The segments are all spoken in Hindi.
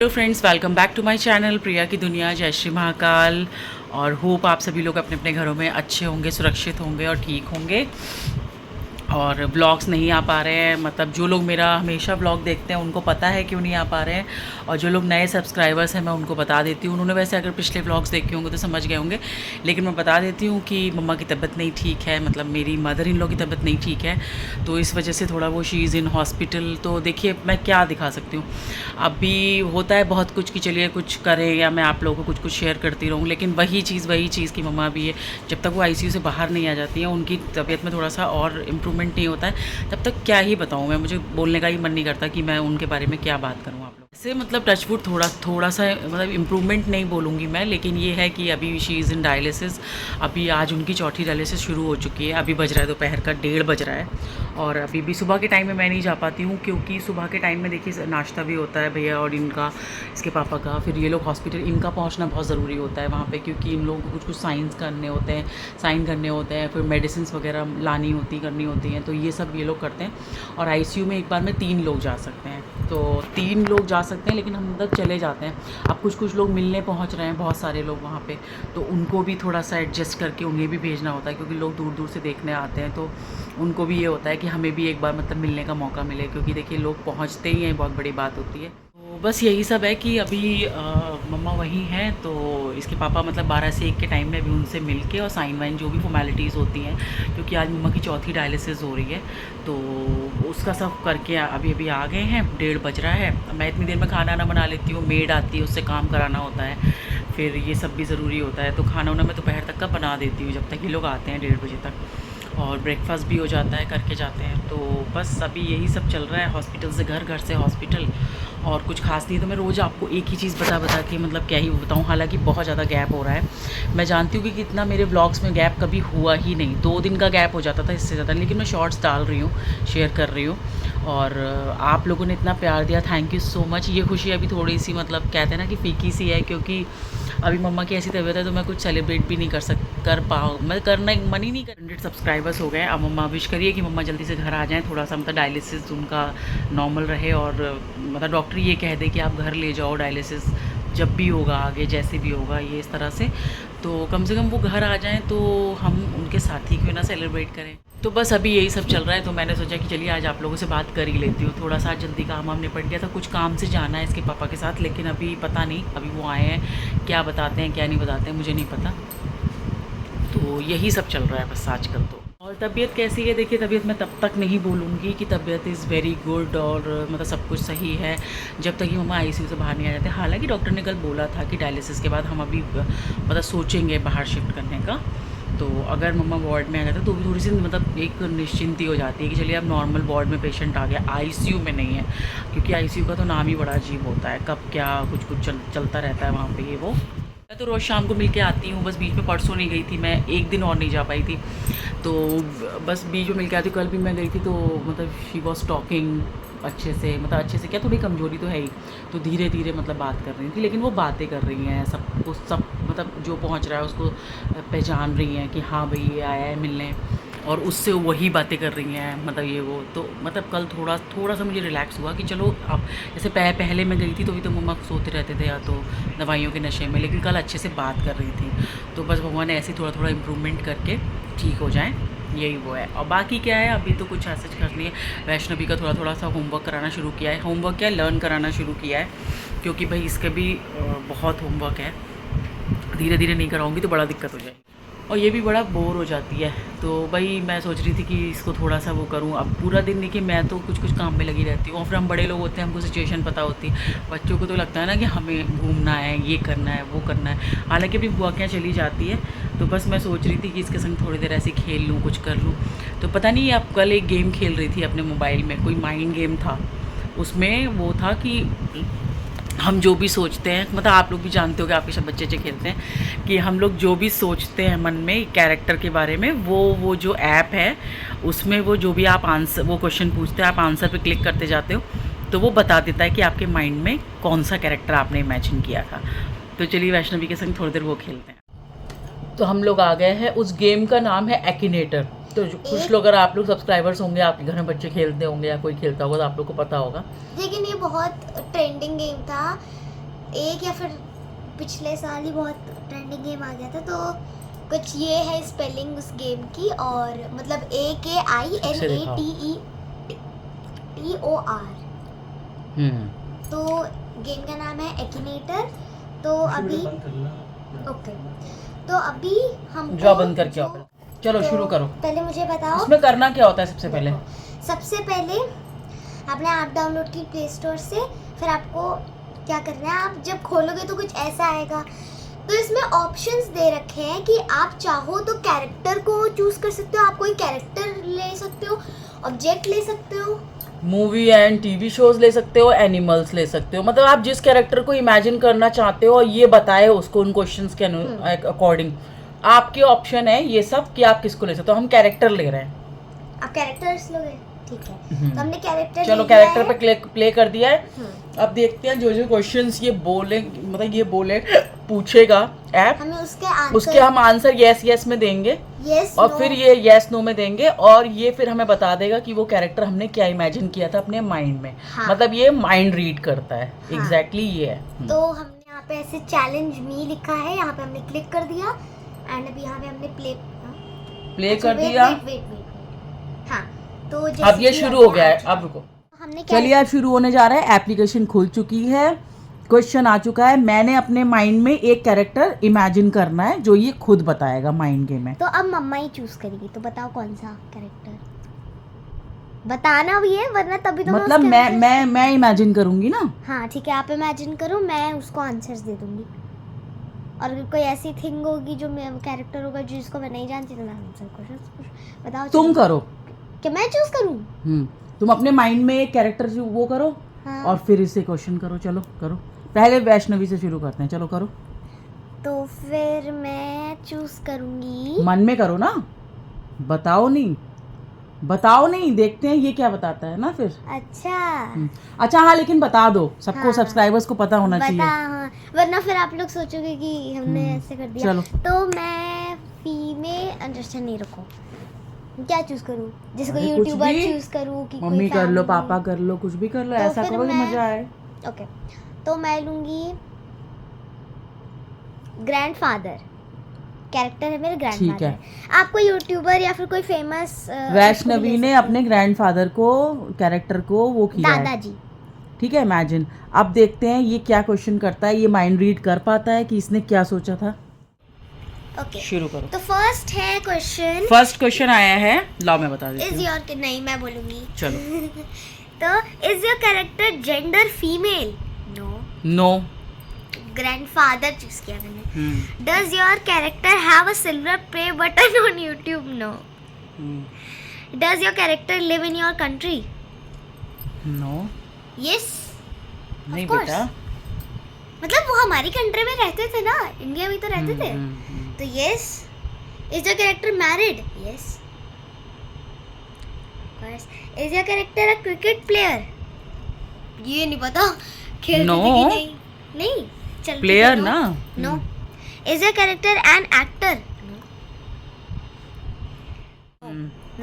Hello friends, welcome back to my channel Priya की दुनिया। जय श्री महाकाल। और होप आप सभी लोग अपने अपने घरों में अच्छे होंगे, सुरक्षित होंगे और ठीक होंगे। और व्लॉग्स नहीं आ पा रहे हैं, मतलब जो लोग मेरा हमेशा व्लॉग देखते हैं उनको पता है क्यों नहीं आ पा रहे हैं, और जो लोग नए सब्सक्राइबर्स हैं मैं उनको बता देती हूँ। उन्होंने वैसे अगर पिछले व्लॉग्स देखे होंगे तो समझ गए होंगे, लेकिन मैं बता देती हूँ कि मम्मा की तबीयत नहीं ठीक है, मतलब मेरी मदर इन लॉ की तबीयत नहीं ठीक है, तो इस वजह से थोड़ा वो शी इज़ इन हॉस्पिटल। तो देखिए मैं क्या दिखा सकती हूँ, अभी होता है बहुत कुछ कि चलिए कुछ करें या मैं आप लोगों को कुछ कुछ शेयर करती रहूँ, लेकिन वही चीज़ की मम्मा भी है, जब तक वो आईसीयू से बाहर नहीं आ जाती हैं उनकी तबीयत में थोड़ा सा और इम्प्रूवमेंट नहीं होता है, तब तक क्या ही बताऊँ मैं। मुझे बोलने का ही मन नहीं करता कि मैं उनके बारे में क्या बात करूँ आप लोग से। मतलब टचवुड थोड़ा सा मतलब इम्प्रूवमेंट नहीं बोलूँगी मैं, लेकिन ये है कि अभी शी इज़ इन डायलिसिस। अभी आज उनकी चौथी डायलिसिस शुरू हो चुकी है। अभी बज रहा है दोपहर का 1:30 बज रहा है, और अभी भी सुबह के टाइम में मैं नहीं जा पाती हूँ, क्योंकि सुबह के टाइम में देखिए नाश्ता भी होता है भैया और इनका, इसके पापा का, फिर ये लोग हॉस्पिटल, इनका पहुँचना बहुत ज़रूरी होता है वहाँ पे, क्योंकि इन लोगों को कुछ कुछ साइन करने होते हैं, फिर मेडिसिन वगैरह लानी करनी होती हैं, तो ये सब ये लोग करते हैं। और आईसीयू में एक बार में 3 लोग जा सकते हैं, तो 3 लोग जा सकते हैं, लेकिन हम अंदर चले जाते हैं। अब कुछ कुछ लोग मिलने पहुंच रहे हैं, बहुत सारे लोग वहाँ पे, तो उनको भी थोड़ा सा एडजस्ट करके उन्हें भी भेजना होता है, क्योंकि लोग दूर दूर से देखने आते हैं, तो उनको भी ये होता है कि हमें भी एक बार मतलब मिलने का मौका मिले, क्योंकि देखिए लोग पहुँचते ही हैं, बहुत बड़ी बात होती है। तो बस यही सब है कि अभी मम्मा वहीं हैं, तो इसके पापा मतलब 12 से 1 के टाइम में अभी उनसे मिल के और साइन वाइन जो भी फॉर्मेलिटीज़ होती हैं, क्योंकि आज मम्मा की चौथी डायलिसिस हो रही है, तो उसका सब करके अभी अभी आ गए हैं। 1:30 बज रहा है। मैं इतनी देर में खाना ना बना लेती हूँ, मेड आती है, उससे काम कराना होता है, फिर ये सब भी ज़रूरी होता है, तो खाना वाना मैं दोपहर तक का बना देती हूँ जब तक ये लोग आते हैं 1:30 बजे तक, और ब्रेकफास्ट भी हो जाता है, करके जाते हैं। तो बस अभी यही सब चल रहा है, हॉस्पिटल से घर, घर से हॉस्पिटल, और कुछ खास नहीं। तो मैं रोज़ आपको एक ही चीज़ बता के मतलब क्या ही बताऊँ, हालांकि बहुत ज़्यादा गैप हो रहा है। मैं जानती हूँ कि कितना मेरे ब्लॉग्स में गैप कभी हुआ ही नहीं, 2 दिन का गैप हो जाता था, इससे ज़्यादा, लेकिन मैं शॉर्ट्स डाल रही हूँ, शेयर कर रही हूँ, और आप लोगों ने इतना प्यार दिया, थैंक यू सो मच। ये खुशी अभी थोड़ी सी मतलब कहते हैं ना कि फीकी सी है, क्योंकि अभी मम्मा की ऐसी तबीयत है, तो मैं कुछ सेलिब्रेट भी नहीं कर पाऊँ, मैं करना मन ही नहीं कर। 100 सब्सक्राइबर्स हो गए। अब मम्मा विश करिए कि मम्मा जल्दी से घर आ जाएँ, थोड़ा सा मतलब डायलिसिस उनका नॉर्मल रहे, और मतलब डॉक्टर ये कह दे कि आप घर ले जाओ, डायलिसिस जब भी होगा आगे जैसे भी होगा ये इस तरह से, तो कम से कम वो घर आ जाएँ, तो हम उनके साथ ही क्यों ना सेलिब्रेट करें। तो बस अभी यही सब चल रहा है, तो मैंने सोचा कि चलिए आज आप लोगों से बात कर ही लेती हूँ। थोड़ा सा जल्दी काम वाम निपट गया था, कुछ काम से जाना है इसके पापा के साथ, लेकिन अभी पता नहीं, अभी वो आए हैं, क्या बताते हैं क्या नहीं बताते हैं मुझे नहीं पता। तो यही सब चल रहा है बस आजकल तो। और तबीयत कैसी है, देखिए तबीयत मैं तब तक नहीं बोलूँगी कि तबीयत इज़ वेरी गुड और मतलब सब कुछ सही है, जब तक कि मम्मा आईसीयू से बाहर नहीं आ जाते। हालांकि डॉक्टर ने कल बोला था कि डायलिसिस के बाद हम अभी मतलब सोचेंगे बाहर शिफ्ट करने का, तो अगर मम्मा वार्ड में आ जाते तो भी थोड़ी सी मतलब एक निश्चिंती हो जाती है कि चलिए अब नॉर्मल वार्ड में पेशेंट आ गया, आईसीयू में नहीं है, क्योंकि आईसीयू का तो नाम ही बड़ा अजीब होता है, कब क्या कुछ कुछ चलता रहता है वहाँ पे ये वो। मैं तो रोज़ शाम को मिल के आती हूँ, बस बीच में परसों नहीं गई थी मैं, एक दिन और नहीं जा पाई थी, तो बस बीच में मिल के आती हूँ। कल भी मैं गई थी, तो मतलब शी वॉज टॉकिंग अच्छे से, मतलब अच्छे से क्या, थोड़ी कमज़ोरी तो है ही, तो धीरे धीरे मतलब बात कर रही थी, लेकिन वो बातें कर रही हैं, सबको सब मतलब जो पहुंच रहा है उसको पहचान रही हैं कि हाँ भाई ये आया है मिलने, और उससे वही बातें कर रही हैं, मतलब ये वो। तो मतलब कल थोड़ा सा मुझे रिलैक्स हुआ कि चलो अब जैसे पहले मैं गई थी तो भी तो मम्मा सोते रहते थे या तो दवाइयों के नशे में, लेकिन कल अच्छे से बात कर रही थी, तो बस भगवान ने ऐसे थोड़ा थोड़ा इम्प्रूवमेंट करके ठीक हो जाए, यही वो है। और बाकी क्या है, अभी तो कुछ ऐसा खास नहीं है। वैष्णवी का थोड़ा सा होमवर्क कराना शुरू किया है, होमवर्क क्या लर्न कराना शुरू किया है, क्योंकि भाई इसके भी बहुत होमवर्क है, धीरे धीरे नहीं कराऊंगी तो बड़ा दिक्कत हो जाएगी, और ये भी बड़ा बोर हो जाती है। तो भाई मैं सोच रही थी कि इसको थोड़ा सा वो करूँ। अब पूरा दिन देखिए मैं तो कुछ कुछ काम में लगी रहती हूँ, और फिर हम बड़े लोग होते हैं, हमको सिचुएशन पता होती है, बच्चों को तो लगता है ना कि हमें घूमना है, ये करना है, वो करना है। हालांकि अपनी बुआ के यहाँ चली जाती है, तो बस मैं सोच रही थी कि इसके संग थोड़ी देर ऐसे खेल लूँ, कुछ कर लूँ। तो पता नहीं, अब कल एक गेम खेल रही थी अपने मोबाइल में, कोई माइंड गेम था, उसमें वो था कि हम जो भी सोचते हैं, मतलब आप लोग भी जानते हो कि आपके सब बच्चे खेलते हैं, कि हम लोग जो भी सोचते हैं मन में कैरेक्टर के बारे में, वो जो ऐप है उसमें वो जो भी आप आंसर, वो क्वेश्चन पूछते हैं, आप आंसर पे क्लिक करते जाते हो, तो वो बता देता है कि आपके माइंड में कौन सा कैरेक्टर आपने इमेजिन किया था। तो चलिए वैष्णवी के संग थोड़ी देर वो खेलते हैं। तो हम लोग आ गए हैं, उस गेम का नाम है एक्टिनेटर। तो कुछ लोग, अगर आप लोग सब्सक्राइबर्स होंगे, आपके घर में बच्चे खेलते होंगे या कोई खेलता होगा तो आप लोग को पता होगा। लेकिन ये बहुत ट्रेंडिंग गेम था, एक या फिर पिछले साल ही बहुत ट्रेंडिंग गेम आ गया था, तो कुछ ये है स्पेलिंग उस गेम की, और मतलब AKINATEOR। तो गेम का नाम है एकिनेटर। तो अभी ओके, तो अभी हम जो बंद करके आओ, चलो शुरू करो। पहले मुझे बताओ इसमें करना क्या होता है सबसे पहले? सबसे पहले आपने ऐप डाउनलोड की प्ले स्टोर से, फिर आपको क्या करना है, आप जब खोलोगे तो कुछ ऐसा आएगा। तो इसमें ऑप्शंस दे रखे हैं कि आप चाहो तो कैरेक्टर को चूज कर सकते हो, आप कोई कैरेक्टर ले सकते हो, ऑब्जेक्ट ले सकते हो, मूवी एंड टीवी शोज ले सकते हो, एनिमल्स ले सकते हो, मतलब आप जिस कैरेक्टर को इमेजिन करना चाहते हो और ये बताए उसको उन क्वेश्चंस के अकॉर्डिंग आपके ऑप्शन है ये सब कि आप किसको ले सकते हो। हम कैरेक्टर ले रहे हैं। आप कैरेक्टर्स लोगे, ठीक है। तो हमने कैरेक्टर चलो कैरेक्टर पे प्ले कर दिया है। अब देखते हैं जो जो क्वेश्चंस ये बोले, मतलब ये बोले पूछेगा ऐप, हमें उसके हम आंसर यस यस में देंगे, यस और फिर ये यस नो में देंगे, और ये फिर हमें बता देगा कि वो कैरेक्टर हमने क्या इमेजिन किया था अपने माइंड में। हाँ। मतलब ये माइंड रीड करता है। हाँ। एग्जैक्टली ये है। तो हमने यहाँ पे ऐसे चैलेंज मी लिखा है, यहाँ पे हमने क्लिक कर दिया एंड अभी यहाँ पे हमने प्ले कर दिया। वेट। हाँ, तो अब ये शुरू हो गया है। अब रुको, हमने चलिए अब शुरू होने जा रहा है। एप्लीकेशन खुल चुकी है, क्वेश्चन आ चुका है। मैंने अपने माइंड में एक कैरेक्टर इमेजिन करना है जो ये खुद बताएगा माइंड गेम में। तो अब मम्मा ही चूज करेगी, तो बताओ कौन सा कैरेक्टर बताना भी है, वरना तभी तो मतलब मैं इमेजिन करूंगी ना। हाँ ठीक है, आप इमेजिन करो, मैं उसको आंसर्स दे दूंगी, और अगर कोई ऐसी थिंग होगी जो कैरेक्टर होगा जिसको मैं नहीं जानती तो मैं आंसर क्वेश्चन बताओ। तुम करो, क्या मैं चूज करूं? तुम अपने माइंड में एक कैरेक्टर जो वो करो। हाँ। और फिर इससे क्वेश्चन करो। चलो करो, पहले वैष्णवी से शुरू करते हैं। चलो करो। तो फिर मैं चूज करूंगी, मन में करो ना, बताओ नहीं, देखते हैं ये क्या बताता है ना फिर। अच्छा हाँ, लेकिन बता दो सबको। हाँ। सब्सक्राइबर्स को पता होना चाहिए। हाँ, वरना फिर आप लोग सोचोगे कि हमने ऐसे कर दिया। चलो। तो मैं फीमेल अंडरस्टैंड नहीं रखो, क्या चूज करूं? जैसे कोई यूट्यूबर चूज करूं कि मम्मी कर लो, पापा कर लो, कुछ भी कर लो। तो ऐसा करो कि मजा आए। ओके, तो मैं लूंगी ग्रैंडफादर। कैरेक्टर है मेरे ग्रैंडफादर। ठीक है। आप कोई यूट्यूबर या फिर कोई फेमस? वैष्णवी ने अपने ग्रैंडफादर को, कैरेक्टर को वो किया दादाजी। ठीक है, इमेजिन। अब देखते हैं ये क्या क्वेश्चन करता है, ये माइंड रीड कर पाता है कि इसने क्या सोचा था। ओके, शुरू करो। तो फर्स्ट क्वेश्चन आया है, लाओ मैं बता देती हूँ। इज योर, नहीं मैं बोलूंगी। चलो। तो is your character gender female? No. Grandfather choose किया मैंने। Does your character have a silver play button on YouTube? No. Does your character live in your country? No. Yes. नहीं बेटा, मतलब वो हमारी कंट्री में रहते थे ना, इंडिया में तो रहते थे। तो yes. Is your character married? Yes. Is your character a cricket player? ये नहीं पता, खेलते थे कि नहीं चल प्लेयर ना। No. Is your character an actor?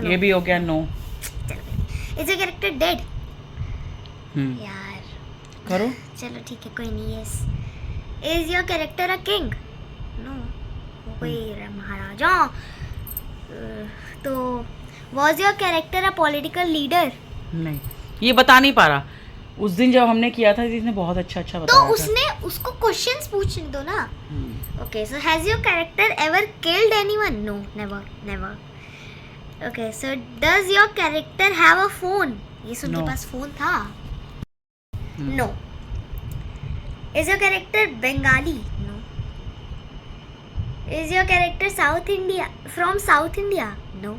ये भी हो गया no. Is your character dead? यार करो। चलो ठीक है, कोई नहीं। Yes. Is your character a king? No, कोई महाराजा। तो was your character a political leader? नहीं, ये बता नहीं पा रहा। उस दिन जब हमने किया था इसने बहुत अच्छा बताया तो उसने उसको क्वेश्चंस पूछने दो ना। Okay, so has your character ever killed anyone? No, never. Okay, so does your character have a phone? ये उनके पास फोन था। No. Is your character Bengali? No. Is your character south India, from south India? No.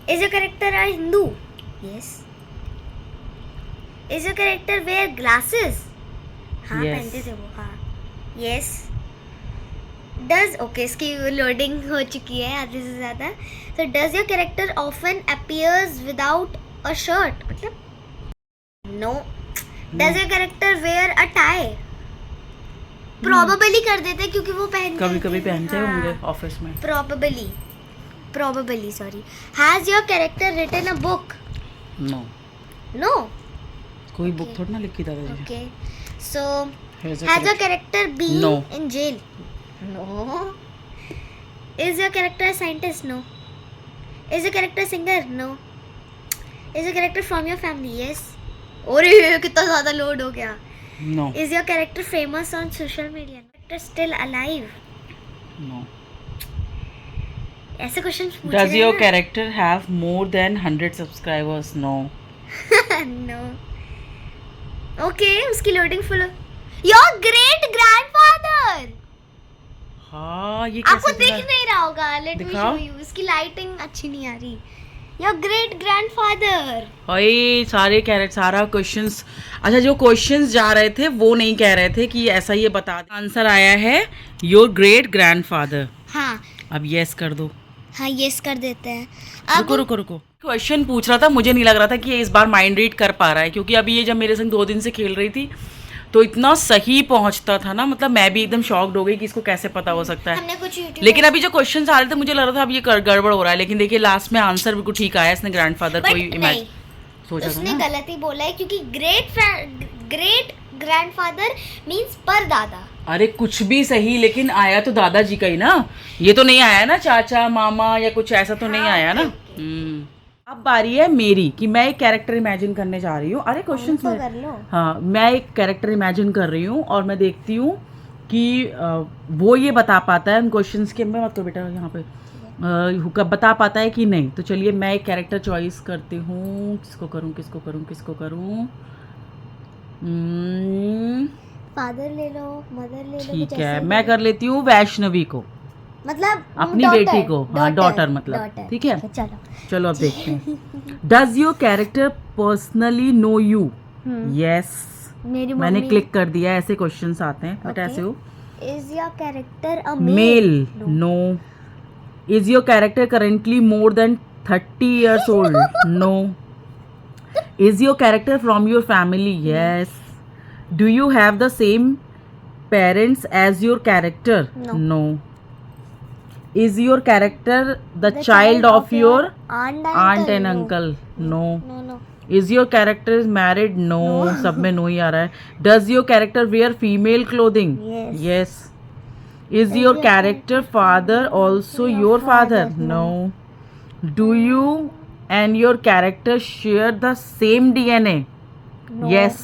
Is your character a Hindu? Yes. Is your character wear glasses? हाँ, पहनते थे वो। हाँ, यस। डज, ओके, इसकी लोडिंग हो चुकी है आधे से ज्यादा। तो does your character often appears without a shirt? मतलब no. Does your character wear a tie? Probably कर देते क्योंकि वो कभी पहनते होंगे ऑफिस में। Probably sorry. Has your character written a book? No. No, कोई बुक थोड़ी ना लिखी दादाजी। Okay, so Has your character been No. in jail? No. Is your character a scientist? No. Is your character a singer? No. Is your character from your family? Yes. अरे कितना ज़्यादा लोड हो गया. No. Is your character famous on social media? Character still alive? No. ऐसे क्वेश्चन पूछ Does रहे your हैं character have more than 100 subscribers? No. ना. No. Okay, उसकी loading full. Your great grandfather. हाँ ये आपको कैसे दिख पता? नहीं रहा होगा. Let me दिखाओ. show you. इसकी लाइटिंग अच्छी नहीं आ रही. Your great grandfather. ओए सारे कैरेक्ट सारा क्वेश्चंस. अच्छा जो क्वेश्चंस जा रहे थे वो नहीं कह रहे थे कि ऐसा ये बता दे. आंसर आया है योर ग्रेट ग्रैंडफादर. हाँ अब यस कर दो. हाँ यस कर देते हैं. रुको रुको रुको. क्वेश्चन पूछ रहा था, मुझे नहीं लग रहा था कि ये इस बार माइंड रीड कर पा रहा है, क्योंकि अभी ये जब मेरे संग 2 दिन से खेल रही थी तो इतना सही पहुंचता था ना, मतलब मैं भी एकदम शॉक्ड हो गई कि इसको कैसे पता हो सकता है. हमने कुछ YouTube लेकिन अभी जो क्वेश्चन आ रहे थे मुझे लग रहा था अब ये गड़बड़ हो रहा है, लेकिन देखिए लास्ट में आंसर बिल्कुल ठीक आया. इसने ग्रैंडफादर But कोई नहीं, इमेजिन सोचा था उसने ना. गलत ही बोला है क्योंकि ग्रेट ग्रैंडफादर मींस परदादा. अरे कुछ भी सही, लेकिन आया तो दादाजी का ही ना. ये तो नहीं आया ना चाचा मामा या कुछ ऐसा तो नहीं आया ना. अब बारी है मेरी कि मैं एक कैरेक्टर इमेजिन करने जा रही हूँ. अरे क्वेश्चन कर लो. हाँ मैं एक कैरेक्टर इमेजिन कर रही हूँ और मैं देखती हूँ कि वो ये बता पाता है उन क्वेश्चंस के. मैं मत करो बेटा यहाँ पे बता पाता है कि नहीं. तो चलिए मैं एक कैरेक्टर चॉइस करती हूँ. किसको करूँ किसको करूँ किसको करूँ. फादर ले लो, मदर ले लो. ठीक है मैं कर लेती हूँ वैष्णवी को, मतलब अपनी बेटी को. हाँ डॉटर मतलब. ठीक है चलो. चलो अब देखते हैं. Does your character personally know you? Yes. मेरी मैंने मम्मी. क्लिक कर दिया. ऐसे क्वेश्चंस आते हैं बट ऐसे हो. Is your character a male? No. Is your character currently more than 30 years old? No. Is your character from your family? Yes. Do you have the same parents as your character? No. Is your character the child of your aunt and uncle? No. No. Is your character is married? No. सब में no ही आ रहा है. Does your character wear female clothing? Yes. Is your character father also your father? No. Do you and your character share the same DNA? Yes.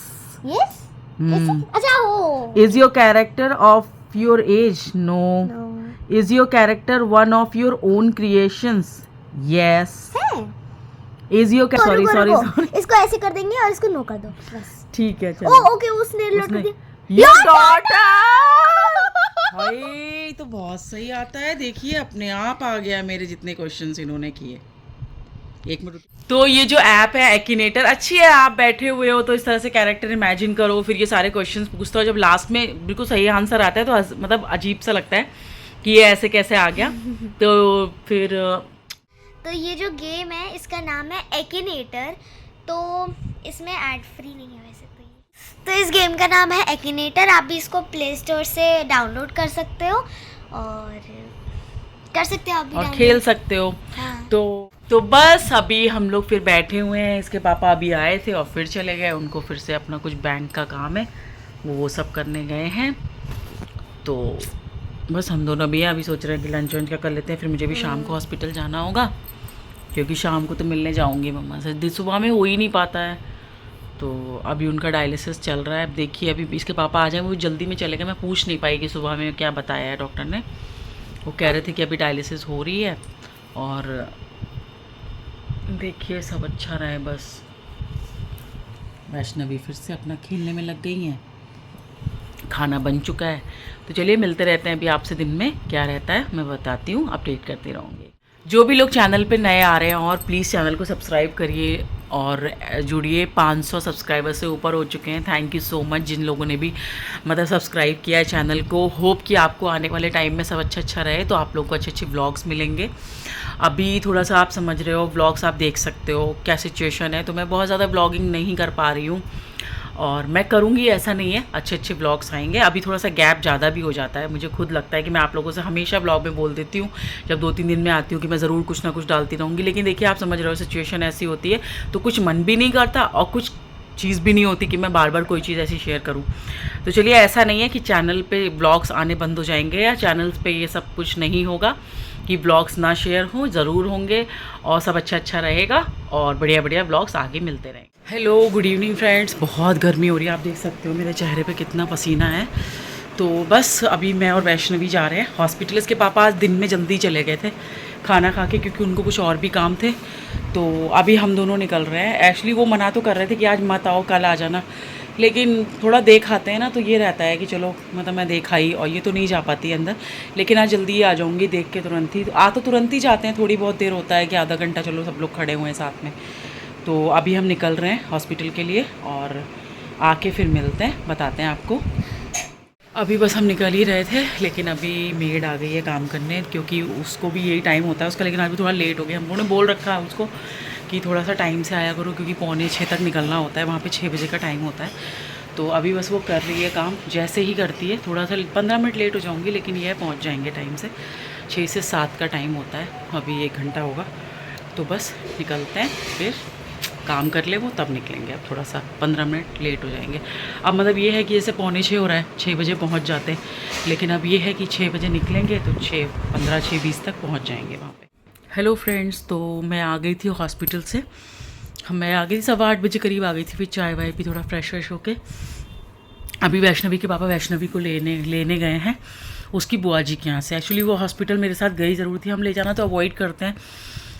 Yes. अच्छा हो. Is your character of your age? No. Is your character one of your own creations? Yes. Is your sorry. इसको ऐसे कर देंगे और इसको नो कर दो बस. ठीक है ओ चलो. ओके उसने लोड कर दिया. Your daughter. भाई तो बहुत सही आता है. देखिए अपने आप आ गया मेरे जितने क्वेश्चंस इन्होंने किए. एक मिनट. तो ये जो ऐप है एक्टिनेटर अच्छी है. आप बैठे हुए हो तो इस तरह से कैरेक्टर इमेजिन करो, फिर ये सारे क्वेश्चंस पूछता हो. जब लास्ट में बिल्कुल सही आंसर आता है तो मतलब अजीब सा लगता है कि ये ऐसे कैसे आ गया. तो फिर तो ये जो गेम है इसका नाम है एक्टिनेटर. तो इसमें ऐड फ्री नहीं है वैसे तो इस गेम का नाम है एक्टिनेटर. आप भी इसको प्ले स्टोर से डाउनलोड कर सकते हो और कर सकते हो आप भी और download. खेल सकते हो. हाँ. तो बस अभी हम लोग फिर बैठे हुए हैं. इसके पापा अभी आए थे और फिर चले गए. उनको फिर से अपना कुछ बैंक का काम है वो सब करने गए हैं. तो बस हम दोनों भी अभी सोच रहे हैं कि लंच वंच का कर लेते हैं. फिर मुझे भी शाम को हॉस्पिटल जाना होगा क्योंकि शाम को तो मिलने जाऊंगी मम्मा से. सुबह में हो ही नहीं पाता है. तो अभी उनका डायलिसिस चल रहा है. अब देखिए अभी इसके पापा आ जाए. वो जल्दी में चले गए. मैं पूछ नहीं पाई कि सुबह में क्या बताया है डॉक्टर ने. वो कह रहे थे कि अभी डायलिसिस हो रही है और देखिए सब अच्छा रहे बस. वैष्णवी फिर से अपना खेलने में लग गई हैं. खाना बन चुका है. तो चलिए मिलते रहते हैं अभी आपसे. दिन में क्या रहता है मैं बताती हूँ, अपडेट करते रहूँगी. जो भी लोग चैनल पे नए आ रहे हैं और प्लीज़ चैनल को सब्सक्राइब करिए और जुड़िए. 500 सब्सक्राइबर से ऊपर हो चुके हैं. थैंक यू सो मच जिन लोगों ने भी मतलब सब्सक्राइब किया है चैनल को. होप कि आपको आने वाले टाइम में सब अच्छा रहे. तो आप लोग को अच्छे व्लॉग्स मिलेंगे. अभी थोड़ा सा आप समझ रहे हो व्लॉग्स आप देख सकते हो क्या सिचुएशन है. तो मैं बहुत ज़्यादा व्लॉगिंग नहीं कर पा रही हूँ और मैं करूँगी ऐसा नहीं है. अच्छे व्लॉग्स आएंगे. अभी थोड़ा सा गैप ज़्यादा भी हो जाता है. मुझे खुद लगता है कि मैं आप लोगों से हमेशा व्लॉग में बोल देती हूँ जब 2-3 दिन में आती हूँ कि मैं ज़रूर कुछ ना कुछ डालती रहूँगी. लेकिन देखिए आप समझ रहे हो सिचुएशन ऐसी होती है तो कुछ मन भी नहीं करता और कुछ चीज़ भी नहीं होती कि मैं बार बार कोई चीज़ ऐसी शेयर करूं। तो चलिए, ऐसा नहीं है कि चैनल पे ब्लॉग्स आने बंद हो जाएंगे या चैनल्स पे ये सब कुछ नहीं होगा कि ब्लॉग्स ना शेयर हों, ज़रूर होंगे और सब अच्छा रहेगा और बढ़िया बढ़िया ब्लॉग्स आगे मिलते रहेंगे। Hello, good evening friends. बहुत गर्मी हो रही है, आप देख सकते हो मेरे चेहरे पे कितना पसीना है। तो बस अभी मैं और वैष्णवी जा रहे हैं हॉस्पिटल। इसके पापा आज दिन में जल्दी चले गए थे खाना खा के, क्योंकि उनको कुछ और भी काम थे। तो अभी हम दोनों निकल रहे हैं। एक्चुअली वो मना तो कर रहे थे कि आज मत आओ, कल आ जाना, लेकिन थोड़ा देख आते हैं ना, तो ये रहता है कि चलो मतलब मैं देख आई, और ये तो नहीं जा पाती अंदर, लेकिन आज जल्दी ही आ जाऊँगी देख के तुरंत ही। तो तुरंत ही जाते हैं, थोड़ी बहुत देर होता है कि आधा घंटा चलो सब लोग खड़े हुए हैं साथ में। तो अभी हम निकल रहे हैं हॉस्पिटल के लिए और आके फिर मिलते हैं, बताते हैं आपको। अभी बस हम निकल ही रहे थे, लेकिन अभी मेड आ गई है काम करने, क्योंकि उसको भी यही टाइम होता है उसका, लेकिन अभी थोड़ा लेट हो गया। हम लोगों ने बोल रखा है उसको कि थोड़ा सा टाइम से आया करो, क्योंकि 5:45 तक निकलना होता है, वहाँ पे 6 बजे का टाइम होता है। तो अभी बस वो कर रही है काम, जैसे ही करती है। थोड़ा सा 15 मिनट लेट हो जाऊँगी, लेकिन यह पहुँच जाएंगे टाइम से। 6 से 7 का टाइम होता है, अभी 1 घंटा होगा। तो बस निकलते हैं, फिर काम कर ले वो, तब निकलेंगे। अब थोड़ा सा 15 मिनट लेट हो जाएंगे। अब मतलब ये है कि जैसे 5:45 हो रहा है, 6 बजे पहुंच जाते हैं, लेकिन अब ये है कि 6 बजे निकलेंगे तो 6:15 6:20 तक पहुंच जाएंगे वहाँ पे। हेलो फ्रेंड्स, तो मैं आ गई थी हॉस्पिटल से। मैं आ गई थी 8:15 बजे करीब आ गई थी। फिर चाय वाय भी थोड़ा फ्रेश होके अभी वैष्णवी के पापा वैष्णवी को लेने गए हैं उसकी बुआ जी के यहाँ से। एक्चुअली वो हॉस्पिटल मेरे साथ गई ज़रूर थी। हम ले जाना तो अवॉइड करते हैं,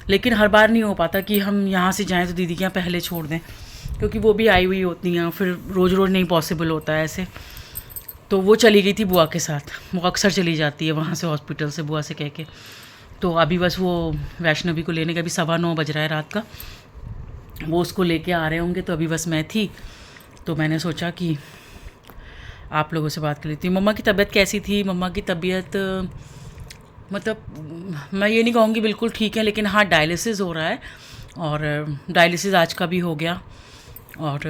लेकिन हर बार नहीं हो पाता कि हम यहाँ से जाएं तो दीदी के यहाँ पहले छोड़ दें, क्योंकि वो भी आई हुई होती हैं, फिर रोज़ रोज़ नहीं पॉसिबल होता है ऐसे। तो वो चली गई थी बुआ के साथ, वो अक्सर चली जाती है वहाँ से हॉस्पिटल से बुआ से कह के। तो अभी बस वो वैष्णवी को लेने का, अभी 9:15 बज रहा है रात का, वो उसको लेके आ रहे होंगे। तो अभी बस मैं थी, तो मैंने सोचा कि आप लोगों से बात कर लेती हूँ। मम्मा की तबीयत कैसी थी? मम्मा की तबीयत मतलब मैं ये नहीं कहूँगी बिल्कुल ठीक है, लेकिन हाँ डायलिसिस हो रहा है, और डायलिसिस आज का भी हो गया। और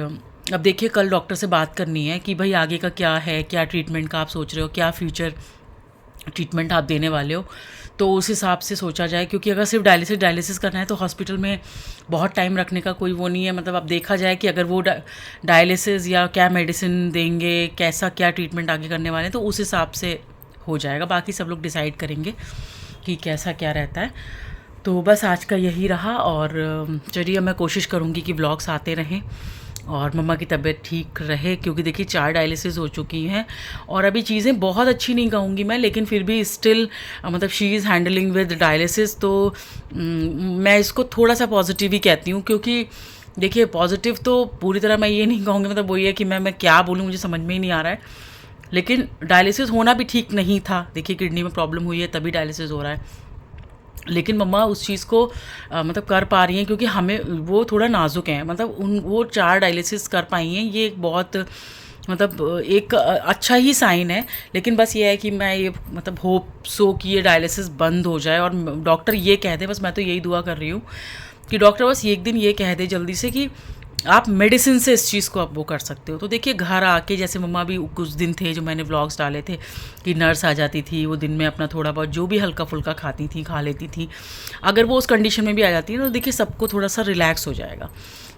अब देखिए, कल डॉक्टर से बात करनी है कि भाई आगे का क्या है, क्या ट्रीटमेंट का आप सोच रहे हो, क्या फ्यूचर ट्रीटमेंट आप देने वाले हो, तो उस हिसाब से सोचा जाए। क्योंकि अगर सिर्फ डायलिसिस करना है तो हॉस्पिटल में बहुत टाइम रखने का कोई वो नहीं है। मतलब अब देखा जाए कि अगर वो डायलिसिस या क्या मेडिसिन देंगे, कैसा क्या ट्रीटमेंट आगे करने वाले हैं, तो उस हिसाब से हो जाएगा। बाकी सब लोग डिसाइड करेंगे कि कैसा क्या रहता है। तो बस आज का यही रहा, और चलिए मैं कोशिश करूँगी कि व्लॉग्स आते रहें और मम्मा की तबीयत ठीक रहे, क्योंकि देखिए 4 डायलिसिस हो चुकी हैं और अभी चीज़ें बहुत अच्छी नहीं कहूँगी मैं, लेकिन फिर भी स्टिल मतलब she is handling with dialysis. तो मैं इसको थोड़ा सा पॉजिटिव ही कहती हूँ, क्योंकि देखिए पॉजिटिव तो पूरी तरह मैं ये नहीं कहूँगी, मतलब वही है कि मैं क्या बोलूँ, मुझे समझ में ही नहीं आ रहा है। लेकिन डायलिसिस होना भी ठीक नहीं था। देखिए किडनी में प्रॉब्लम हुई है तभी डायलिसिस हो रहा है, लेकिन मम्मा उस चीज़ को मतलब कर पा रही हैं, क्योंकि हमें वो थोड़ा नाजुक हैं। मतलब वो 4 डायलिसिस कर पाई हैं, ये एक बहुत मतलब एक अच्छा ही साइन है। लेकिन बस ये है कि मैं ये मतलब होप सो कि ये डायलिसिस बंद हो जाए और डॉक्टर ये कह दे, बस मैं तो यही दुआ कर रही हूँ कि डॉक्टर बस एक दिन ये कह दे जल्दी से कि आप मेडिसिन से इस चीज़ को आप वो कर सकते हो। तो देखिए घर आके, जैसे मम्मा भी कुछ दिन थे जो मैंने व्लॉग्स डाले थे कि नर्स आ जाती थी, वो दिन में अपना थोड़ा बहुत जो भी हल्का फुल्का खाती थी, खा लेती थी। अगर वो उस कंडीशन में भी आ जाती है तो देखिए सबको थोड़ा सा रिलैक्स हो जाएगा।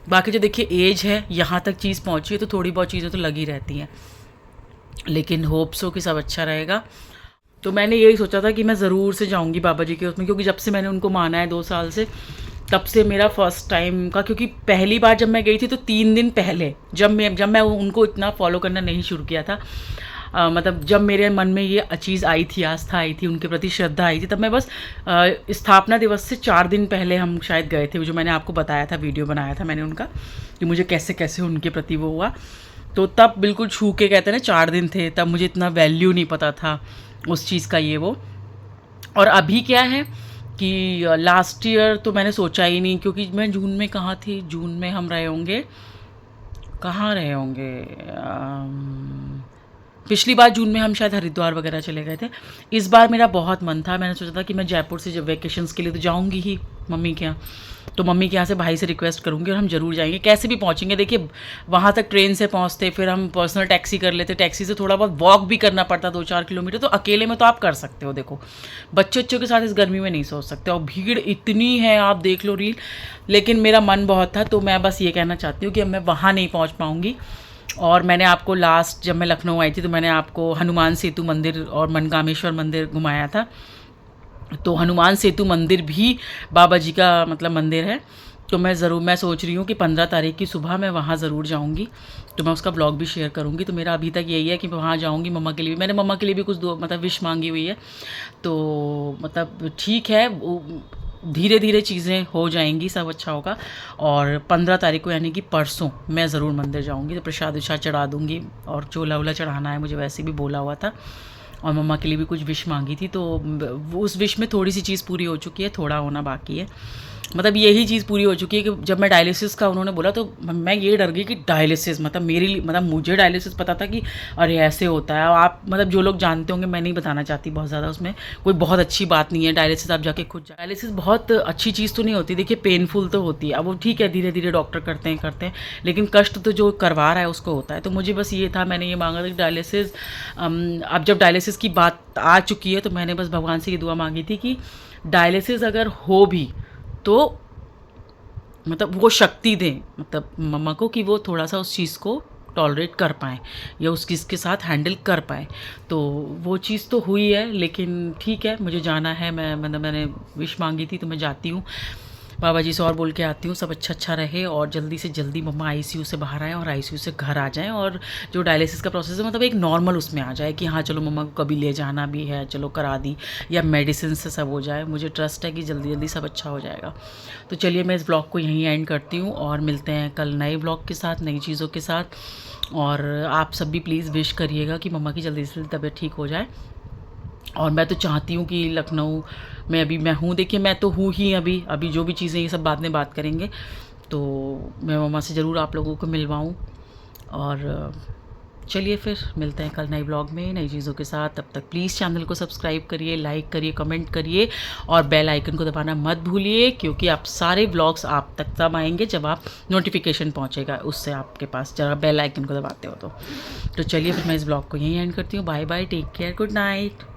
बाकी जो देखिए एज है, यहाँ तक चीज़ पहुँची है तो थोड़ी बहुत चीज़ें तो लगी रहती हैं, लेकिन होप्स हो कि सब अच्छा रहेगा। तो मैंने यही सोचा था कि मैं ज़रूर से जाऊँगी बाबा जी के उसमें, क्योंकि जब से मैंने उनको माना है 2 साल से, तब से मेरा फर्स्ट टाइम का, क्योंकि पहली बार जब मैं गई थी तो 3 दिन पहले जब मैं उनको इतना फॉलो करना नहीं शुरू किया था, मतलब जब मेरे मन में ये चीज़ आई थी, आस्था आई थी, उनके प्रति श्रद्धा आई थी, तब मैं बस स्थापना दिवस से 4 दिन पहले हम शायद गए थे, जो मैंने आपको बताया था, वीडियो बनाया था मैंने उनका कि मुझे कैसे कैसे उनके प्रति वो हुआ। तो तब बिल्कुल छू के कहते हैं ना 4 दिन थे, तब मुझे इतना वैल्यू नहीं पता था उस चीज़ का ये वो। और अभी क्या है कि लास्ट ईयर तो मैंने सोचा ही नहीं, क्योंकि मैं जून में कहाँ थी, जून में हम रहे होंगे, कहाँ रहे होंगे, पिछली बार जून में हम शायद हरिद्वार वगैरह चले गए थे। इस बार मेरा बहुत मन था, मैंने सोचा था कि मैं जयपुर से जब वेकेशंस के लिए तो जाऊँगी ही, मम्मी के यहाँ, तो मम्मी के यहाँ से भाई से रिक्वेस्ट करूँगी और हम ज़रूर जाएंगे, कैसे भी पहुँचेंगे। देखिए वहाँ तक ट्रेन से पहुँचते, फिर हम पर्सनल टैक्सी कर लेते, टैक्सी से थोड़ा बहुत वॉक भी करना पड़ता 2-4 किलोमीटर, तो अकेले में तो आप कर सकते हो। देखो बच्चों के साथ इस गर्मी में नहीं सोच सकते, और भीड़ इतनी है, आप देख लो रील। लेकिन मेरा मन बहुत था, तो मैं बस ये कहना चाहती हूँ कि अब मैं वहाँ नहीं पहुँच पाऊँगी। और मैंने आपको लास्ट जब मैं लखनऊ आई थी तो मैंने आपको हनुमान सेतु मंदिर और मनकामेश्वर मंदिर घुमाया था। तो हनुमान सेतु मंदिर भी बाबा जी का मतलब मंदिर है। तो मैं सोच रही हूँ कि 15 तारीख की सुबह मैं वहाँ ज़रूर जाऊँगी, तो मैं उसका ब्लॉग भी शेयर करूँगी। तो मेरा अभी तक यही है कि मैं वहाँ जाऊँगी, मम्मा के लिए भी, मैंने मम्मा के लिए भी कुछ मतलब विश मांगी हुई है। तो मतलब ठीक है, धीरे धीरे चीज़ें हो जाएंगी, सब अच्छा होगा। और 15 तारीख को यानी कि परसों मैं ज़रूर मंदिर जाऊँगी, तो प्रसाद विशाद चढ़ा दूँगी, और चोला वोला चढ़ाना है मुझे, वैसे भी बोला हुआ था। और मम्मा के लिए भी कुछ विश मांगी थी, तो उस विश में थोड़ी सी चीज़ पूरी हो चुकी है, थोड़ा होना बाकी है। मतलब यही चीज़ पूरी हो चुकी है कि जब मैं डायलिसिस का उन्होंने बोला तो मैं ये डर गई कि डायलिसिस मतलब मतलब मुझे डायलिसिस पता था कि अरे ऐसे होता है। आप मतलब जो लोग जानते होंगे, मैं नहीं बताना चाहती बहुत ज़्यादा, उसमें कोई बहुत अच्छी बात नहीं है। डायलिसिस आप जाके खुद डायलिसिस बहुत अच्छी चीज़ तो नहीं होती, देखिए पेनफुल तो होती है। अब वो ठीक है, धीरे धीरे डॉक्टर करते हैं, लेकिन कष्ट तो जो करवा रहा है उसको होता है। तो मुझे बस ये था, मैंने ये मांगा था कि डायलिसिस, अब जब डायलिसिस की बात आ चुकी है तो मैंने बस भगवान से ये दुआ मांगी थी कि डायलिसिस अगर हो भी तो मतलब वो शक्ति दें मतलब मम्मा को, कि वो थोड़ा सा उस चीज़ को टॉलरेट कर पाएँ या उस चीज़ के साथ हैंडल कर पाएँ। तो वो चीज़ तो हुई है, लेकिन ठीक है, मुझे जाना है। मैंने विश मांगी थी तो मैं जाती हूँ, बाबा जी से और बोल के आती हूँ सब अच्छा रहे, और जल्दी से जल्दी मम्मा आईसीयू से बाहर आएँ और आईसीयू से घर आ जाएँ, और जो डायलिसिस का प्रोसेस है मतलब एक नॉर्मल उसमें आ जाए कि हाँ चलो मम्मा को कभी ले जाना भी है, चलो करा दी, या मेडिसिन से सब हो जाए। मुझे ट्रस्ट है कि जल्दी जल्दी सब अच्छा हो जाएगा। तो चलिए मैं इस ब्लॉग को यहीं एंड करती हूँ, और मिलते हैं कल नए ब्लॉग के साथ, नई चीज़ों के साथ। और आप सब भी प्लीज़ विश करिएगा कि मम्मा की जल्दी से जल्दी तबीयत ठीक हो जाए। और मैं तो चाहती हूँ कि लखनऊ में अभी मैं हूँ, देखिए मैं तो हूँ ही अभी जो भी चीज़ें ये सब बाद में बात करेंगे, तो मैं मम्मा से ज़रूर आप लोगों को मिलवाऊँ। और चलिए फिर मिलते हैं कल नए ब्लॉग में नई चीज़ों के साथ। तब तक प्लीज़ चैनल को सब्सक्राइब करिए, लाइक करिए, कमेंट करिए, और बेल आइकन को दबाना मत भूलिए, क्योंकि आप सारे ब्लॉग्स आप तक तब आएंगे जब आप नोटिफिकेशन पहुंचेगा उससे आपके पास, जब आप बेल आइकन को दबाते हो तो चलिए फिर मैं इस ब्लॉग को यहीं एंड करती हूँ। Bye bye, take care, good night.